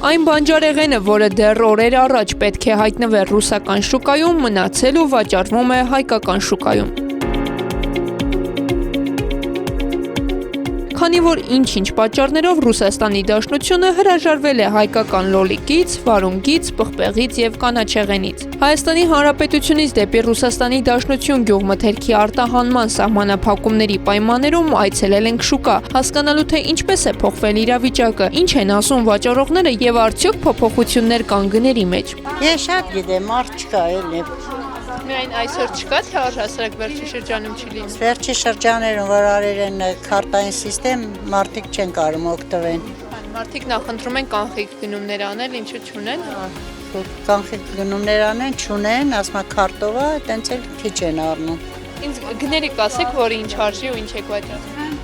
Այն բանջարեղենը, որը դեռ օրեր առաջ պետք է հայտնվեր ռուսական շուկայում, մնացել ու վաճառվում է հայկական շուկայում։ Քանի որ ինչ-ինչ պատճառներով Ռուսաստանի Դաշնությունը հրաժարվել է հայկական լոլիկից, վարունգից, պղպեղից եւ կանաչեղենից։ Հայաստանի Հանրապետությունից դեպի Ռուսաստանի Դաշնություն գյուղմթերքի արտահանման սահմանափակումների պայմաններում այցելել ենք շուկա, հասկանալու թե ինչպես է փոխվել իրավիճակը, ինչ են ասում վաճառողները եւ արդյոք փոփոխություններ կան գների մեջ։ Ես շատ գիտեմ, մարդ չկա էլի։ Միայն այսօր չկա, թե առհասարակ վերջի շրջանում չի լինում։ Վերջի շրջաներում որ արել են քարտային սիստեմ, մարդիկ չեն կարող օգտվել։ Մարդիկ նախընտրում են կանխիկ գնումներ անել, ինչու չունեն։ Կանխիկ գնումներ անեն, չունեն, ասма քարտով է, տենց էլ քիչ են առնում։ Ինձ գների կասեք, որ ինչ արժի ու ինչ եք վաճառում։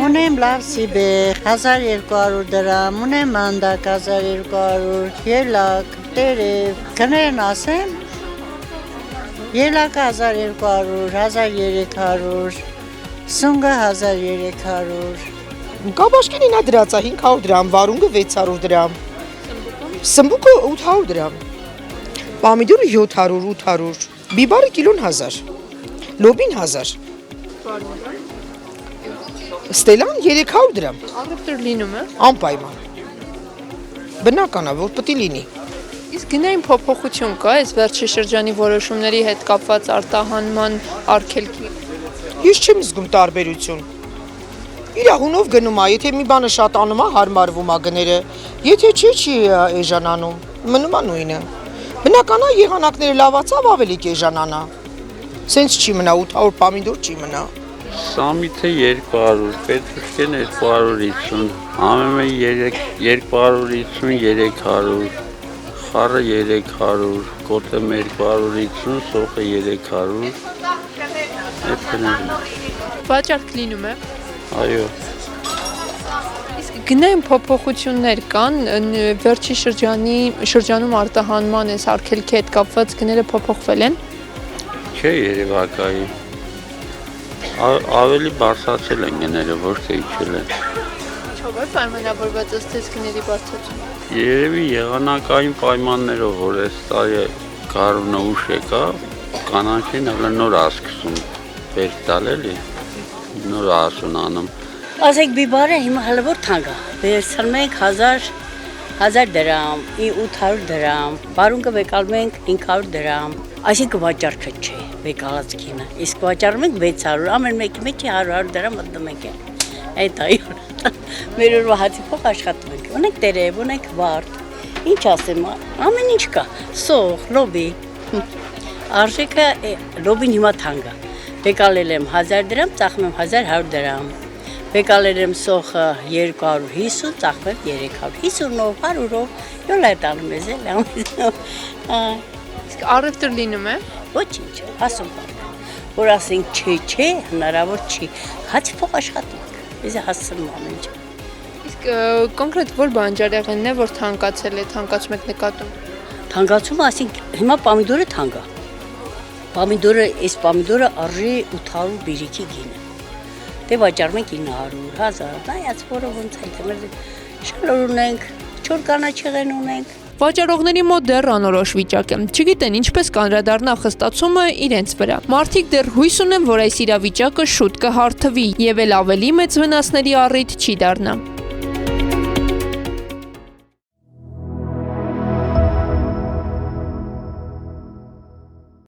Ունեմ լավ սիբեղ 1200 դրամ, ունեմ մանդակ 1200, ելակ, տերև, գներն ասեմ, ելակը 1200, 1300, սունգը 1300։ Կաբաշկին ինա դրած է 500 դրամ, վարունգը 600 դրամ, սմբուկը 800 դրամ, պամիդորը 700, 800, բիբարը կիլոն 1000, լոբին 1000, ստելան 300 դրամ, Առևտուր լինում է։ անպայման, բնական է, որ պետք է լինի։ Իսկ գնային փոփոխություն կա այս վերջի շրջանի որոշումների հետ կապված արտահանման արգելքի։ Ես չեմ զգում տարբերություն։ Իրա հունով գնում է, եթե մի բանը շատ անում է, հարմարվում է գները, եթե չի էժանանում, մնում է նույնը։ Բնական է եղանակները լավացավ ավելի կեժանանա։ Սենց չի մնա 800 պամիդոր չի մնա։ Սամիթը 200, պետրուշկեն 250, համեմը 250, 300, խառը 300, կոտը 250, սոխը 300, Վաճառք լինում է։ այո, Իսկ գնային փոփոխություններ կան վերջի շրջանում արտահանման այս արգելքի հետ կապված գները փոփոխվել են։ չէ երևակայի, ավելի բարձրացել են գները, ոչ թե իջել են։ Ինչով է պայմանավորված ըստ գների բարձրացումը։ Երևի եղանակային պայմաններով, որ այս տարի գարունը ուշ եկա, կանանչին հələ նոր ասկսում բերք տալ էլի, նոր ասուն անում։ Ասեք բիբարը հիմա հələ որ թանկ է, վերցնում ենք 1000 դրամ, 800 դրամ, վարունգը վեկալում ենք 500 դրամ, այսինքն վաճառքը չէ, վեկալած գինը, իսկ վաճառում ենք 600, ամեն մեկի մեջ 100 դրամ մտնում ենք այդ այո, մեր օրվա հացի փող աշխատում ենք, ունենք տերև, ունենք վարդ, ինչ ասեմ, ամեն ինչ կա, սող, լոբի, արժեքը լոբին հիմա թանկ է, վեկալել եմ 1000 դրամ, ծախում եմ 1100 դրամ, վեկալել եմ սոխը 250, ծախում եմ 350-ով, 100-ով, յոլ այդ անում ես էլ, Իսկ առևտուր լինում է։ ոչինչ, ասում բարձր, որ ասենք չէ, հնարավոր չի, հաց փող աշխատում ենք, ես հասցնում ամեն ինչ։ Իսկ կոնկրետ որ բանջարեղենն է, որ թանկացել է, թանկացում եք նկատում։ Թանկացումը, ասենք հիմա պամիդորը թանկ է, այս պամիդորը արժի 800 բիրիքի գինը, դե վաճառում ենք 900, 1000, նայած որը ոնց է, թե մեր շալոր ունենք, 4 կանաչեղեն ունենք, Վաճառողների մոտ դեռ անորոշ վիճակ է, չգիտեն ինչպես կանդրադառնա խստացումը իրենց վրա։ Մարդիկ դեռ հույս ունեն, որ այս իրավիճակը շուտ կհարթվի եւ էլ ավելի մեծ վնասների առիթ չի դառնա։